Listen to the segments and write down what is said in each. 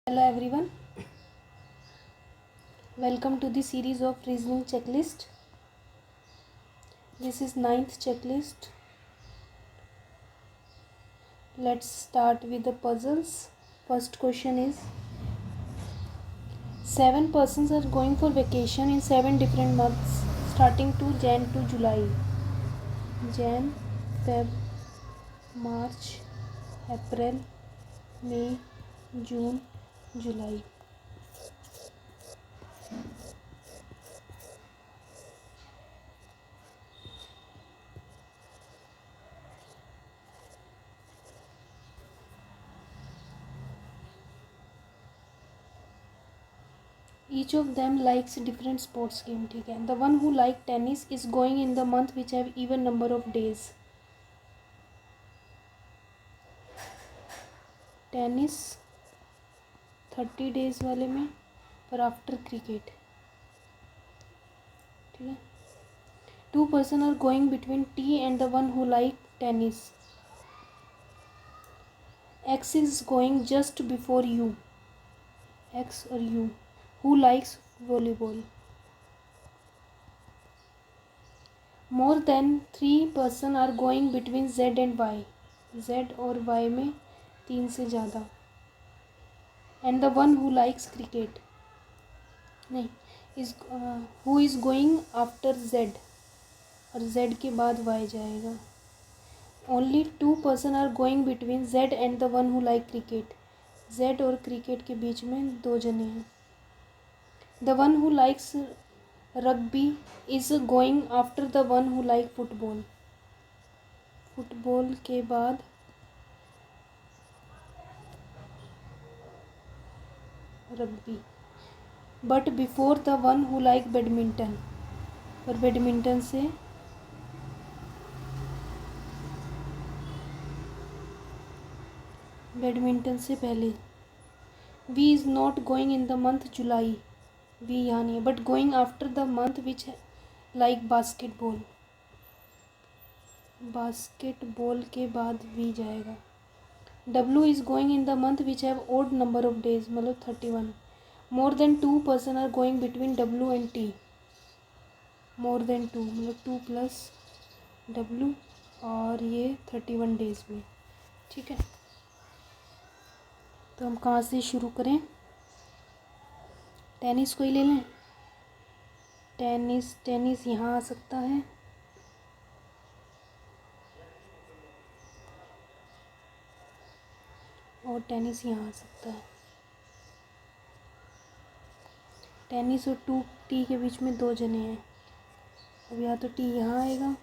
Hello everyone, welcome to the series of reasoning checklist. This is ninth checklist. Let's start with the puzzles. First question is 7 persons are going for vacation in 7 different months starting to Jan to July. Jan, Feb, March, April, May, June, July. Each of them likes different sports game. ठीक है. The one who like tennis is going in the month which have even number of days. Tennis 30 days वाले में पर after cricket. ठीक है. 2 person are going between T and the one who like tennis. X is going just before U. X or U. Who likes volleyball? More than 3 person are going between Z and Y. Z और Y में 3 से ज़्यादा. And the one who likes cricket नहीं is who is going after Z और Z के बाद Y जाएगा. Only 2 person are going between Z and the one who like cricket. Z और क्रिकेट के बीच में 2 जने हैं. The one who likes rugby is going after the one who like football. Football के बाद rugby. But before the one who like badminton. और badminton से पहले. V is not going in the month July. V यहाँ नहीं है but going after the month which like basketball. Basketball के बाद वी जाएगा. W is going in the month which have odd number of days मतलब 31. More than 2 person are going between W and T. More than 2 मतलब 2 plus W और ये 31 days में. ठीक है. तो हम कहाँ से शुरू करें. टेनिस को ही ले लें. टेनिस यहाँ आ सकता है. और टेनिस यहाँ आ सकता है. टेनिस और 2T के बीच में 2 जने हैं. अब या तो T यहाँ आएगा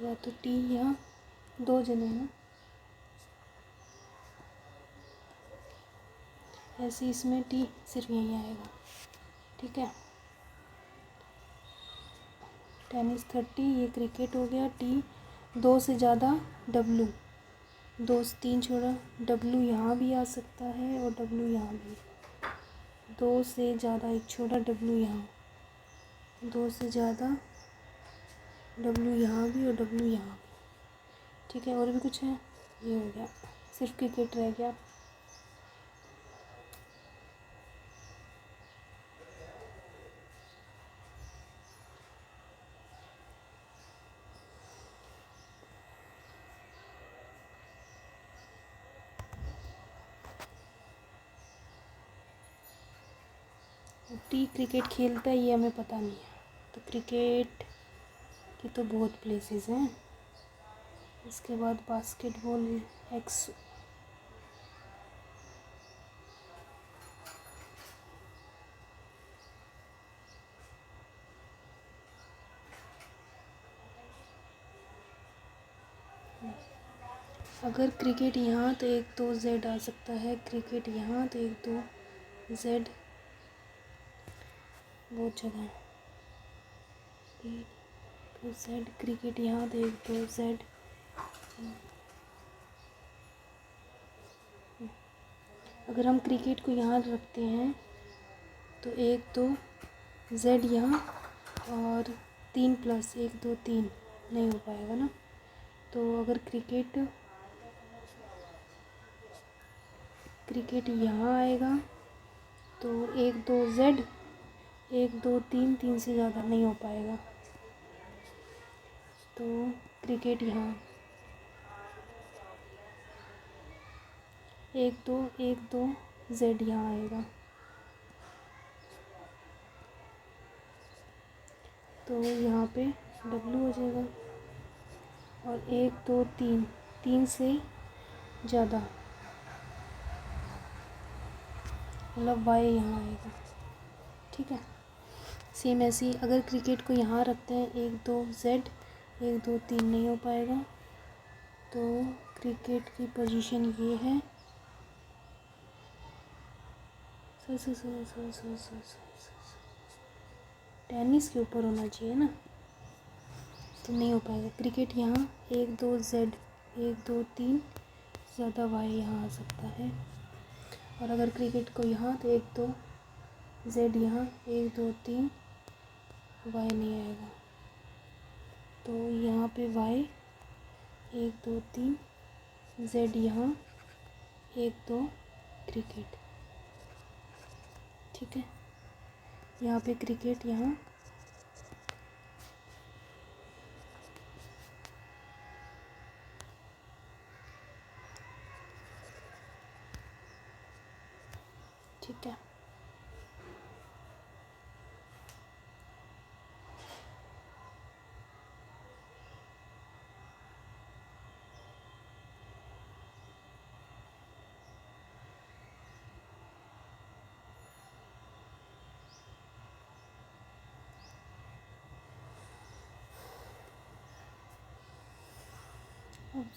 या तो T यहाँ. 2 जने हैं ना. ऐसे इसमें T सिर्फ यहीं आएगा. ठीक है. टेनिस 30. ये क्रिकेट हो गया. T 2 से ज़्यादा W. 2 से 3 छोड़ा. W यहाँ भी आ सकता है और W यहाँ भी. 2 से ज़्यादा एक छोड़ा. W यहाँ. 2 से ज़्यादा W यहाँ भी और W यहाँ भी. ठीक है. और भी कुछ है. ये हो गया. सिर्फ क्रिकेट रह गया. T क्रिकेट खेलता है ये हमें पता नहीं है. तो क्रिकेट की तो बहुत प्लेसेस हैं. इसके बाद बास्केटबॉल X. अगर क्रिकेट यहाँ तो एक तो Z आ सकता है. क्रिकेट यहाँ तो एक तो Z. बहुत जगह है. तो Z. क्रिकेट यहाँ तो एक तो Z. अगर हम क्रिकेट को यहाँ रखते हैं तो एक तो Z यहाँ और 3 प्लस 1 2 3 नहीं हो पाएगा ना. तो अगर क्रिकेट क्रिकेट यहाँ आएगा तो 1 2 Z, 1 2 3, 3 से ज़्यादा नहीं हो पाएगा, तो क्रिकेट यहाँ 1 2 Z यहाँ आएगा, तो यहाँ पे W हो जाएगा। और 1 2 3, 3 से ज़्यादा मतलब Y यहाँ आएगा। ठीक है, सेम ऐसे ही अगर क्रिकेट को यहाँ रखते हैं 1 2 Z, 1 2 3 नहीं हो पाएगा, तो क्रिकेट की पोजीशन ये है। टेनिस के ऊपर होना चाहिए ना, तो नहीं हो पाएगा। क्रिकेट यहाँ 1 2 Z, 1 2 3 ज़्यादा Y यहाँ आ सकता है। और अगर क्रिकेट को यहाँ तो 1 2 Z यहाँ, 1 2 3 Y नहीं आएगा, तो यहाँ पे Y 1 2 3 Z यहाँ, 1 2 क्रिकेट। ठीक है, यहाँ पे क्रिकेट यहाँ ठीक है।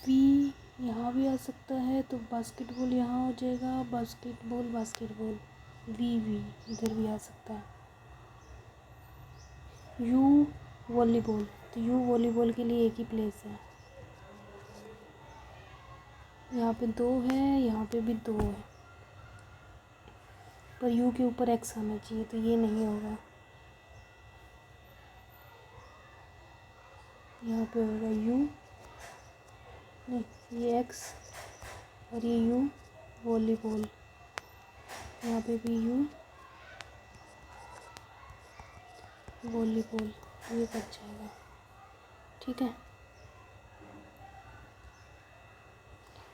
वी यहाँ भी आ सकता है, तो बास्केटबॉल यहाँ हो जाएगा, बास्केटबॉल वी इधर भी आ सकता है। यू वॉलीबॉल, तो यू वॉलीबॉल के लिए एक ही प्लेस है, यहाँ पे 2 है, यहाँ पे भी 2 है, पर यू के ऊपर एक्स आना चाहिए, तो ये नहीं होगा। यहाँ पे होगा यू, नहीं ये एक्स और ये यू वॉलीबॉल, यहाँ पे भी यू वॉलीबॉल, ये बच जाएगा। ठीक है,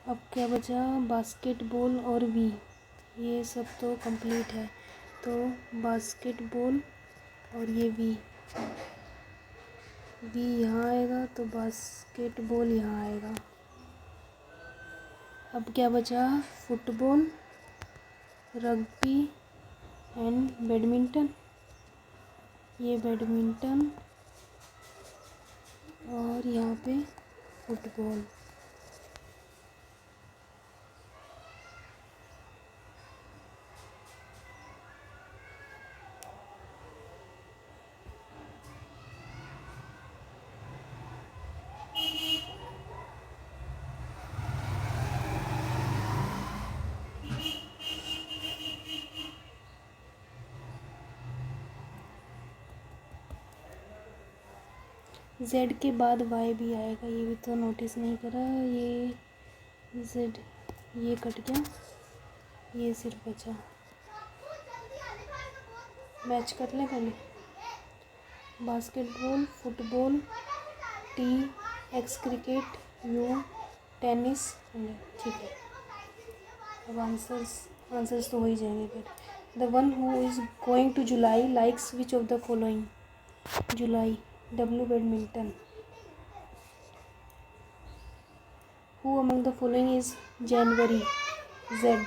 अब क्या बचा, बास्केटबॉल और वी, ये सब तो कंप्लीट है, तो बास्केटबॉल और ये वी यहाँ आएगा, तो बास्केटबॉल यहाँ आएगा। अब क्या बचा, फुटबॉल, रग्बी एंड बैडमिंटन, ये बैडमिंटन और यहाँ पे फुटबॉल। Z के बाद Y भी आएगा, ये भी तो नोटिस नहीं करा, ये Z ये कट गया, ये सिर्फ बचा। मैच कर लें पहले, basketball, football, T, X cricket, U tennis, ठीक है। अब आंसर्स तो हो ही जाएंगे फिर। The one who is going to July likes which of the following, July W badminton, who among the following is January Z,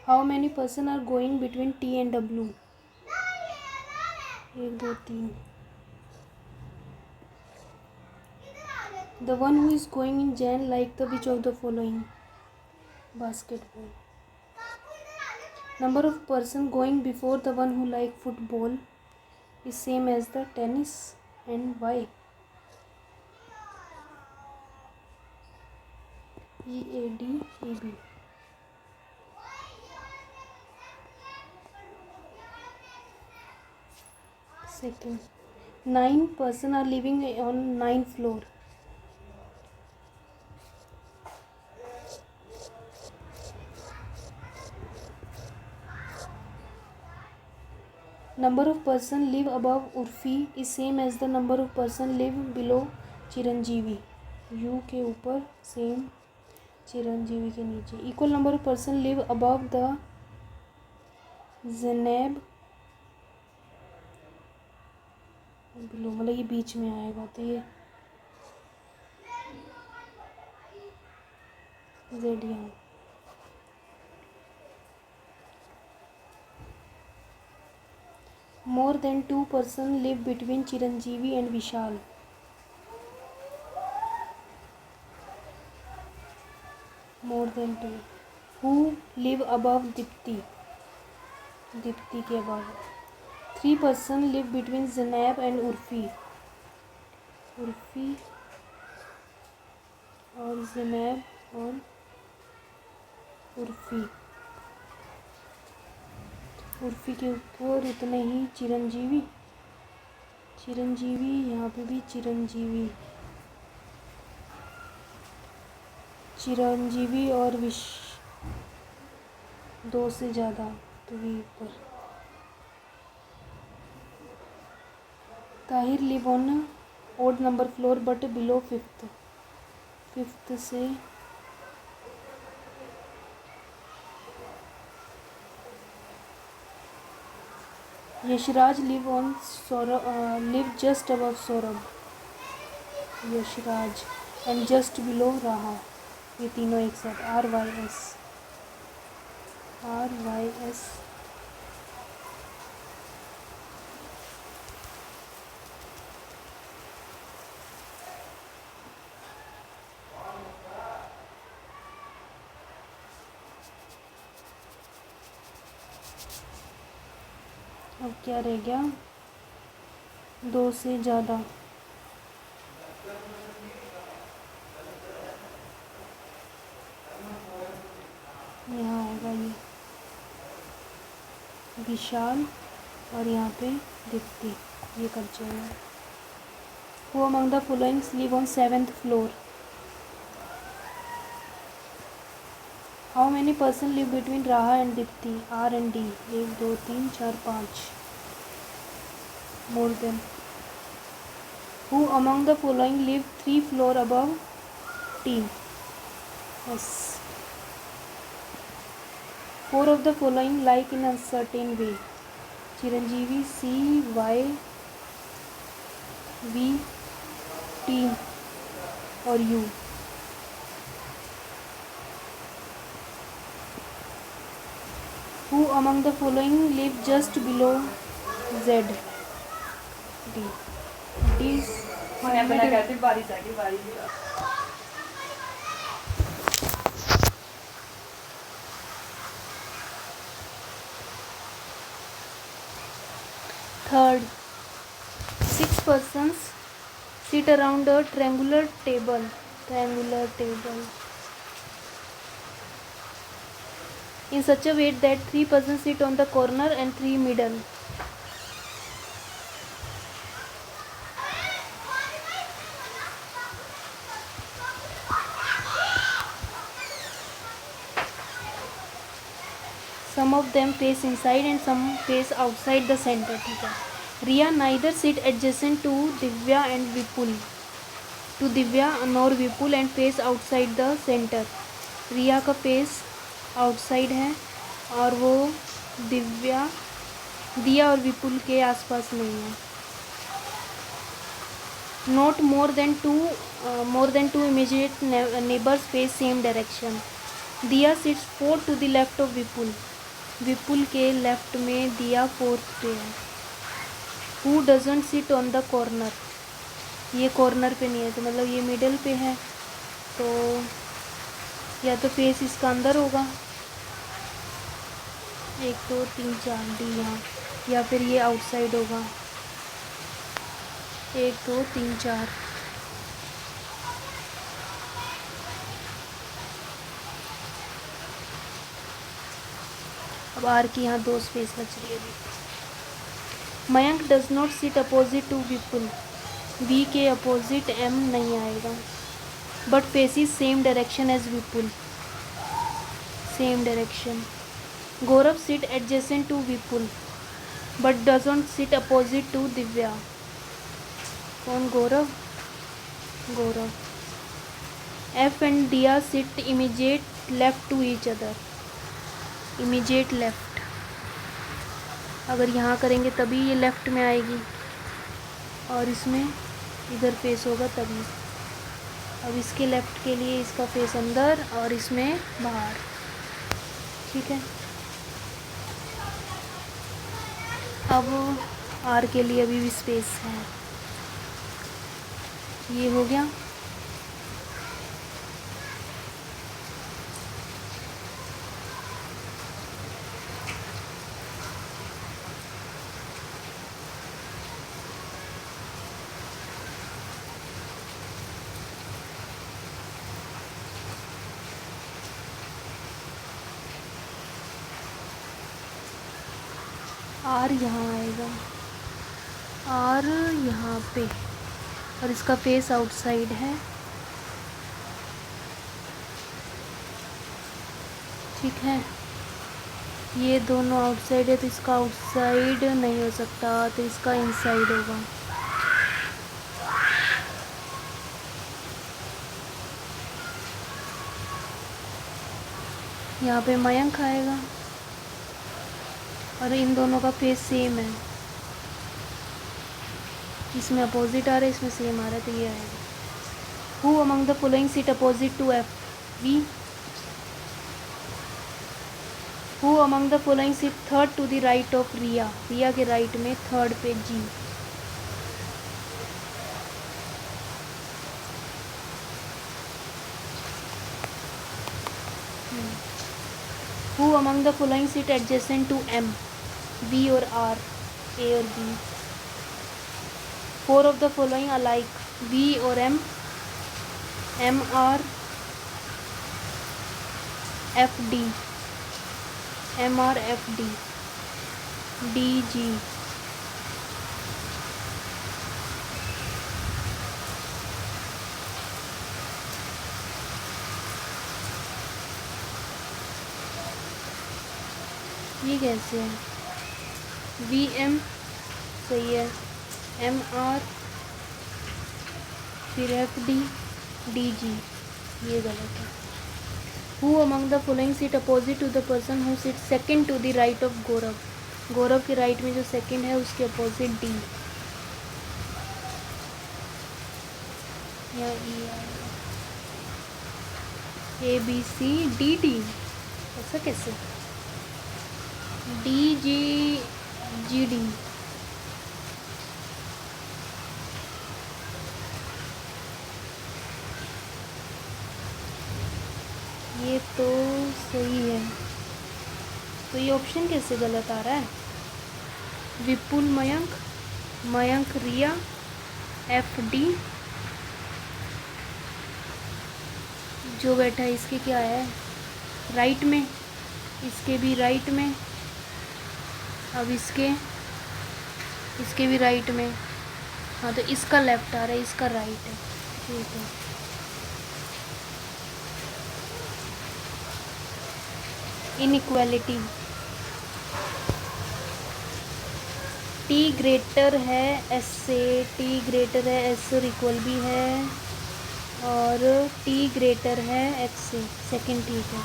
how many person are going between T and W, 1 2 3, the one who is going in Jan like the which of the following, basketball, number of person going before the one who like football is same as the tennis and why, EADEB, second, 9 person are living on 9th floor, number of person live above Urfi is same as the number of person live below Chiranjeevi. U के ऊपर same, Chiranjeevi के नीचे। Equal number of person live above the Zainab below, मतलब ये बीच में आएगा तो ये जेड यहाँ। More than 2 person live between Chiranjeevi and Vishal. More than 2 who live above Deepti, Deepti के above. 3 person live between Zainab and Urfi, Urfi और ज़ेनब और उर्फी, उर्फी के ऊपर उतने ही चिरंजीवी, चिरंजीवी यहाँ पे भी चिरंजीवी, चिरंजीवी और विश 2 से ज़्यादा तो वी ऊपर। Tahir live on odd number floor but below fifth, fifth से Yashraj live on Saurabh, live just above Saurabh, Yashraj and just below राहा। ये तीनों एक साथ R Y S, R Y S. अब क्या रह गया, 2 से ज़्यादा। यहाँ आएगा ये विशाल और यहाँ पे दीप्ति, ये कर जाएगा। Who among the following live on 7th floor? How many person live between Raha and Dipti? R and D. 1 2 3 4 5 more than. Who among the following live 3 floor above T? S. 4 of the following like in a certain way. Chiranjeevi, C, Y, V, T और U. Who among the following live just below Z? D. D is third. 6 persons sit around a triangular table. Triangular table. In such a way that 3 persons sit on the corner and 3 middle. Some of them face inside and some face outside the center. ठीक है. Riya neither sit adjacent to Divya and Vipul. To Divya nor Vipul and face outside the center. रिया का face outside है और वो दिया और विपुल के आसपास नहीं है। Not more than two immediate neighbours face same direction. Diya sits 4 to the left of Vipul, Vipul के लेफ्ट में दिया 4th पे है। Who doesn't sit on the corner, ये कॉर्नर पे नहीं है तो मतलब ये मिडल पे है, तो या तो फेस इसका अंदर होगा 1 2 3 4 डी यहाँ, या फिर ये आउटसाइड होगा 1 2 3 4। अब आर की यहाँ 2 स्पेस बच रही है अभी। Mayank does not sit opposite to Vipul, V के अपोजिट एम नहीं आएगा, but faces same direction as Vipul, same direction. Gaurav sit adjacent to Vipul, but doesn't sit opposite to Divya. कौन? Gaurav. Gaurav. F and Diya sit immediate left to each other. Immediate left, अगर यहाँ करेंगे तभी ये left में आएगी, और इसमें इधर फेस होगा तभी। अब इसके लेफ्ट के लिए इसका फेस अंदर और इसमें बाहर। ठीक है। अब आर के लिए अभी भी स्पेस है। ये हो गया। आर यहाँ आएगा, आर यहाँ पे, और इसका फेस आउटसाइड है। ठीक है। ये दोनों आउटसाइड है तो इसका आउटसाइड नहीं हो सकता, तो इसका इनसाइड होगा। यहाँ पे मयंक आएगा, और इन दोनों का फेस सेम है। इसमें अपोजिट आ रहा है, इसमें सेम आ रहा है, तो ये आएगा। Who among the following sit opposite to F? V. Who among the following sit third to the right of Riya? Riya के राइट में थर्ड पे G. Who among the following sit adjacent to M? B और R, A और B. Four of the following alike? B और M, M R F D, M R F D, D G. ये कैसे है? V M सही है, M R, फिर F D, D G, ये गलत है। Who among the following seat opposite to the person who sit second to the right of Gaurav? Gaurav के राइट में जो सेकेंड है उसके अपोजिट डी, या ई आएगा। A B C D D, ऐसा कैसे? D G G D. ये तो सही है, तो ये ऑप्शन कैसे गलत आ रहा है? विपुल मयंक, मयंक रिया, एफ डी। जो बैठा है इसके क्या है? राइट में, इसके भी राइट में, अब इसके भी राइट में। हाँ, तो इसका लेफ्ट आ रहा है, इसका राइट है। ठीक है। इनइक्वालिटी, टी ग्रेटर है एस से, टी ग्रेटर है एस और इक्वल भी है, और टी ग्रेटर है एक्स से, सेकेंड ठीक है।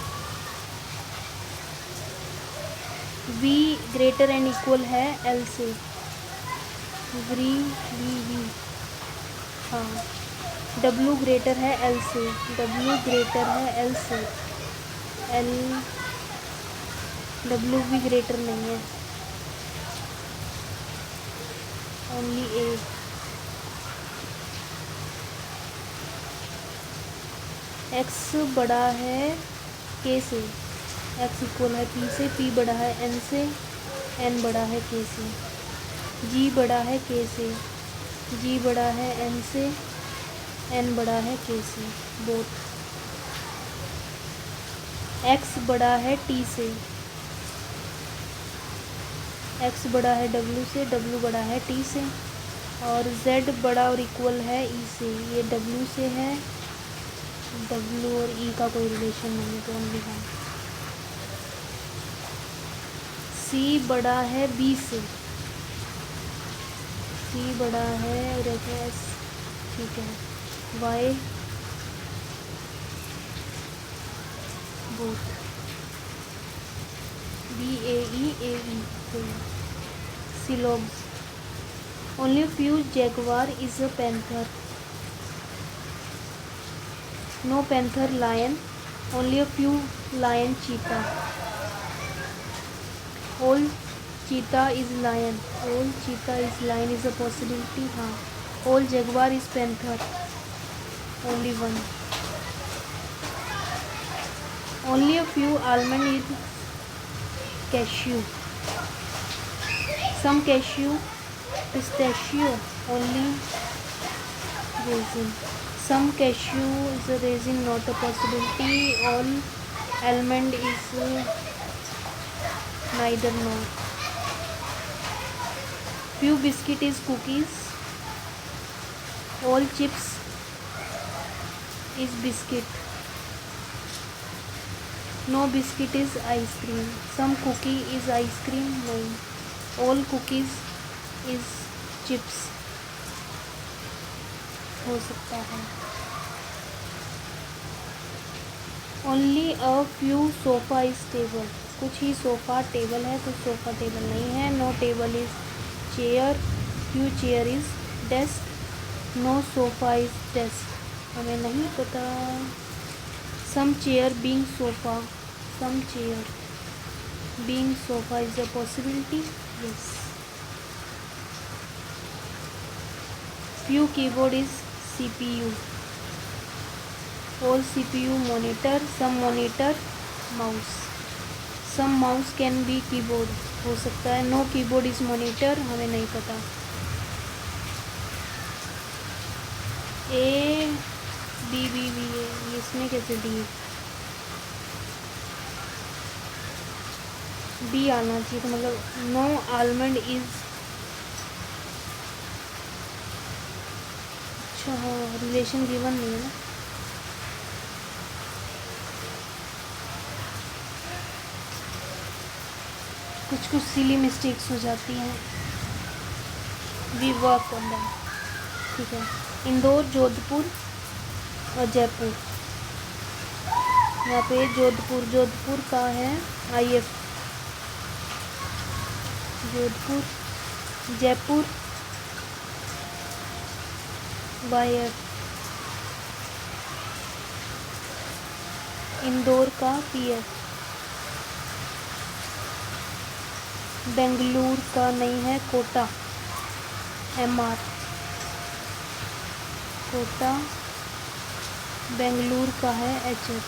वी ग्रेटर एंड इक्वल है एल से, वी वी वी। हाँ, डब्लू ग्रेटर है एल से, डब्लू ग्रेटर है एल से, एल, डब्लू भी ग्रेटर नहीं है, ओनली ए। एक्स बड़ा है के से, एक्स इक्वल है पी से, पी बड़ा है एन से, एन बड़ा है के से। जी बड़ा है के से, जी बड़ा है एन से, एन बड़ा है के से, बोथ। एक्स बड़ा है टी से, एक्स बड़ा है डब्लू से, डब्लू बड़ा है टी से, और जेड बड़ा और इक्वल है ई से। ये डब्लू से है, डब्लू और ई का कोई रिलेशन नहीं है, तो ओनली वन। सी बड़ा है बी से, सी बड़ा है और एस, ठीक है। Y both, BAE syllabes. Only a few jaguar is a panther. No panther lion. Only a few lion cheetah. All cheetah is lion. All cheetah is lion is a possibility. हाँ. All jaguar is panther. Only one. Only a few almond is cashew. Some cashew, pistachio, only raisin. Some cashew is a raisin, not a possibility. All almond is neither nor. Few biscuit is cookies. All chips is biscuit. No biscuit is ice cream. Some cookie is ice cream. No. All cookies is chips. हो सकता है. Only a few sofa is table. कुछ ही sofa table है, कुछ sofa table नहीं है. No table is chair. Few chair is desk. No sofa is desk. हमें नहीं पता. Some chair being sofa. Some chair being sofa is a possibility. Yes. Few keyboard is CPU. All CPU monitor. Some monitor mouse. Some mouse can be keyboard. हो सकता है. No keyboard is monitor. हमें नहीं पता. A B B B A, इसमें कैसे D? B आना चाहिए. तो मतलब नो आलमंड इज. अच्छा हाँ, रिलेशन गिवन नहीं है ना. कुछ कुछ सिली मिस्टेक्स हो जाती हैं. We work on them. ठीक है. इंदौर, जोधपुर और जयपुर. यहाँ पे जोधपुर का है IF. जोधपुर. जयपुर YF. इंदौर का PF. बेंगलुरु का नहीं है, कोटा MR. कोटा. बेंगलुरु का है HF.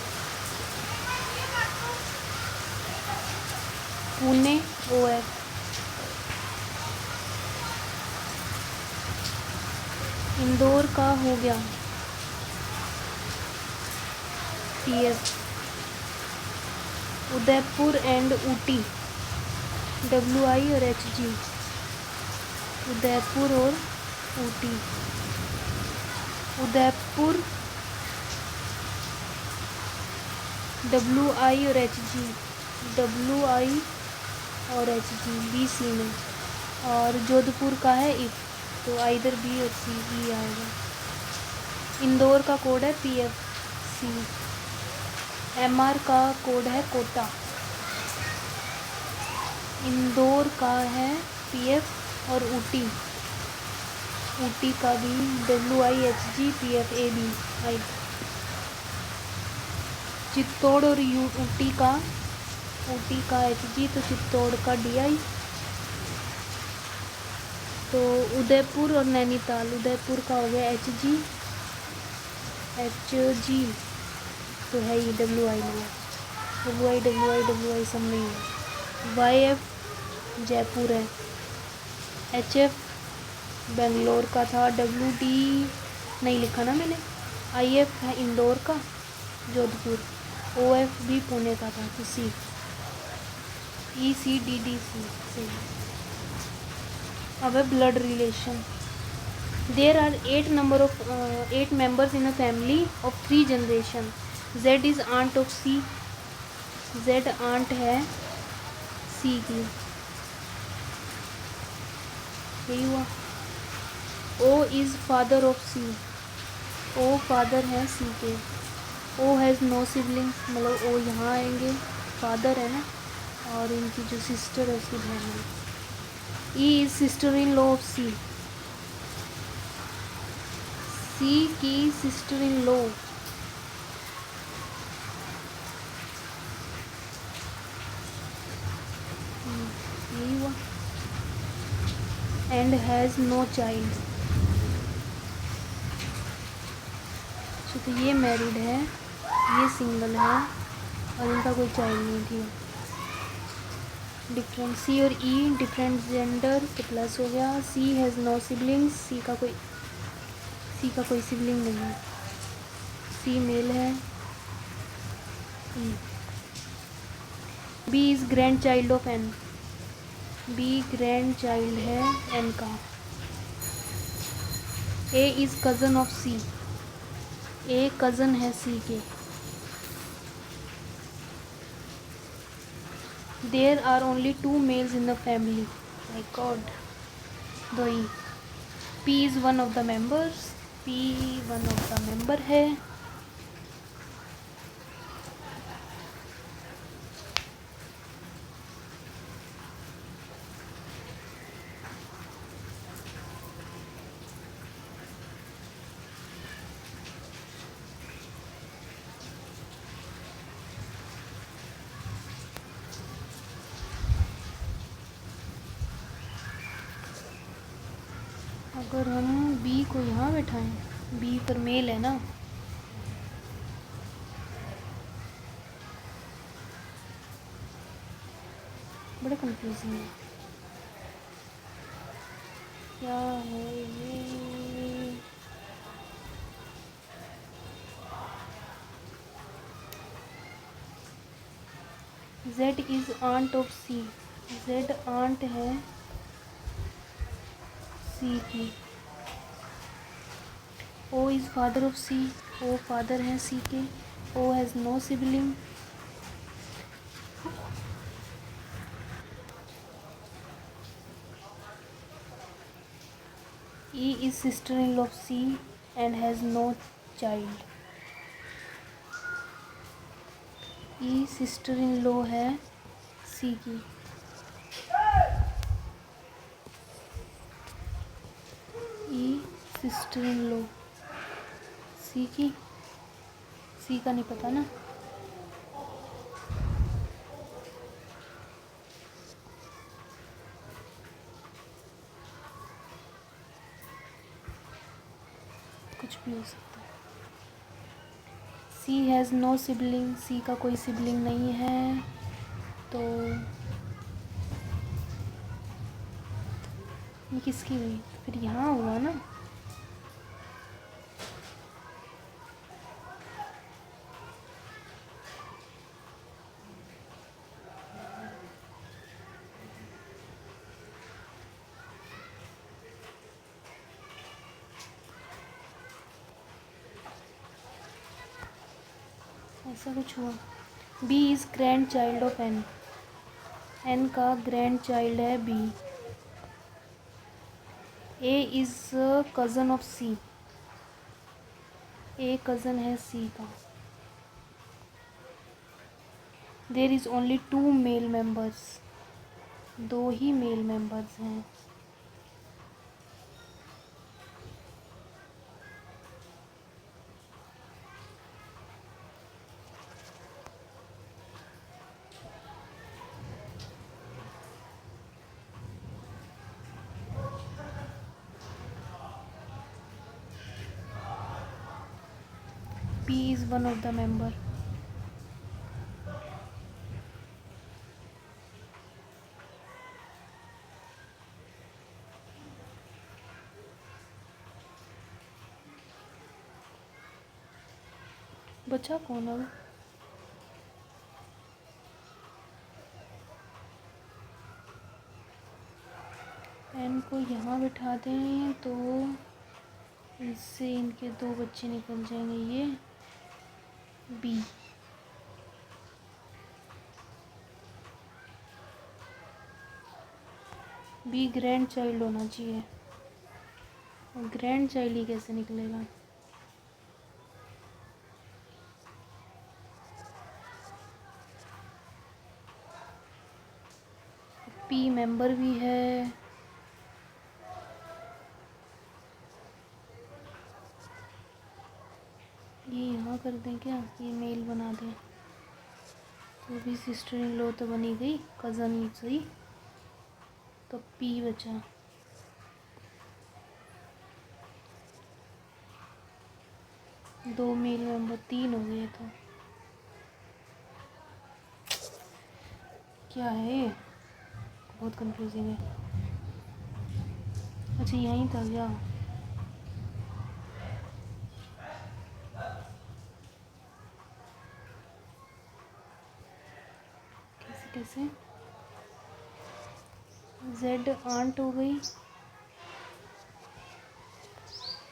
पुणे OF. इंदौर का हो गया TF. Udaipur and Ooty WI और HG. उदयपुर और ऊटी. उदयपुर WI और HG. WI और HG BC में. और जोधपुर का है IF. तो आइदर B और C भी आएगा. इंदौर का कोड है PF C. MR का कोड है कोटा. इंदौर का है PF और ऊटी. ऊटी का भी WI HG PF AB आई. चित्तौड़ और ऊटी का HG. तो चित्तौड़ का DI. तो उदयपुर और नैनीताल. उदयपुर का हो गया HG. तो है ये WI में. WI सब नहीं है. YF जयपुर है. HF बेंगलोर का था. WD नहीं लिखा ना मैंने. IF है इंदौर का, जोधपुर. OF भी पुणे का था. तो C ECDDC. अब है blood relation. There are 8 members in a family of 3 generation. Z is aunt of C. Z aunt है C की. यही हुआ. O is father of C. O father है सी के। ओ हैज़ नो सिबलिंग्स, मतलब ओ यहाँ आएंगे, फादर है ना, और इनकी जो सिस्टर है उसकी बहन है। E is sister in law of C. C की सिस्टर इन लॉ। यही हुआ। And has no child. अच्छा, तो ये मैरिड है, ये सिंगल है, और इनका कोई चाइल्ड नहीं थी। डिफरेंट सी और ई डिफरेंट जेंडर, तो प्लस हो गया। C has no siblings, C का कोई सिबलिंग नहीं है, सी मेल है। B is grand child of N. B grand child है एन का। A is cousin of C. A cousin है सी के। There are only 2 males in the family. My god. दो ही। P is one of the members. P one of the member है। अगर हम B को यहाँ बैठाएं, बी पर मेल है ना, बड़ा कंफ्यूजिंग है। क्या है ये? Z is aunt of C. Z aunt है सी की। O is father of C. O father है सी के। O has no sibling. E is sister in law of C and has no child. E sister in law है C की। ई sister in law सी की। सी का नहीं पता ना। कुछ भी हो सकता है। सी हैज़ नो सिबलिंग। सी का कोई सिबलिंग नहीं है, तो ये किसकी हुई? फिर यहाँ हुआ ना। ऐसा कुछ हुआ। B is grand child of N. N का ग्रैंड चाइल्ड है B. A is cousin of C. A cousin है सी का। There is only 2 male members. दो ही मेल मेंबर्स हैं। P is one of the member. बचा कौन अब? एन को यहाँ बिठा दें तो इससे इनके 2 बच्चे निकल जाएंगे। ये बी। बी ग्रैंड चाइल्ड होना चाहिए, ग्रैंड चाइल्ड ही कैसे निकलेगा? पी मेंबर भी है, ये यहाँ कर दें क्या, ये मेल बना दें, तो भी सिस्टर इन लॉ तो बनी गई, कज़न सही, तो पी बचा। दो मेल मेंबर, तीन हो गए, तो क्या है ये, बहुत कंफ्यूजिंग है। अच्छा यहीं था क्या? कैसे कैसे? जेड आंट हो गई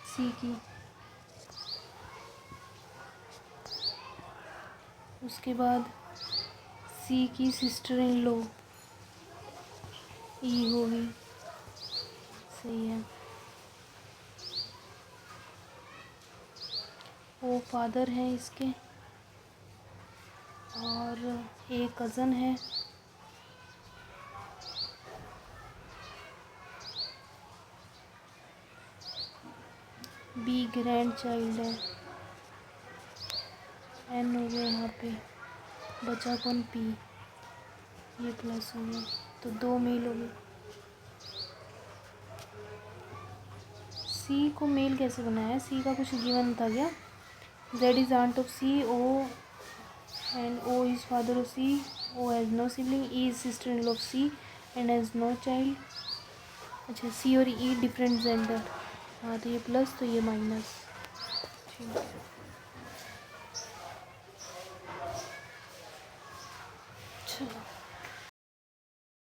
सी की, उसके बाद सी की सिस्टर इन लॉ ई होगी, सही है। वो फादर हैं इसके, और एक कज़न है, बी ग्रैंड चाइल्ड है, एन हो गया यहाँ पे, बचा कौन, पी, ये प्लस हो गया, तो दो मेल हो गए। सी को मेल कैसे बनाया? सी का कुछ गिवन था क्या? Z is aunt of C, O and O is father of C, O has no sibling, E is sister in law of C and has no child. अच्छा सी और ई डिफरेंट जेंडर, हाँ तो ये plus तो ये minus, ठीक है। चलो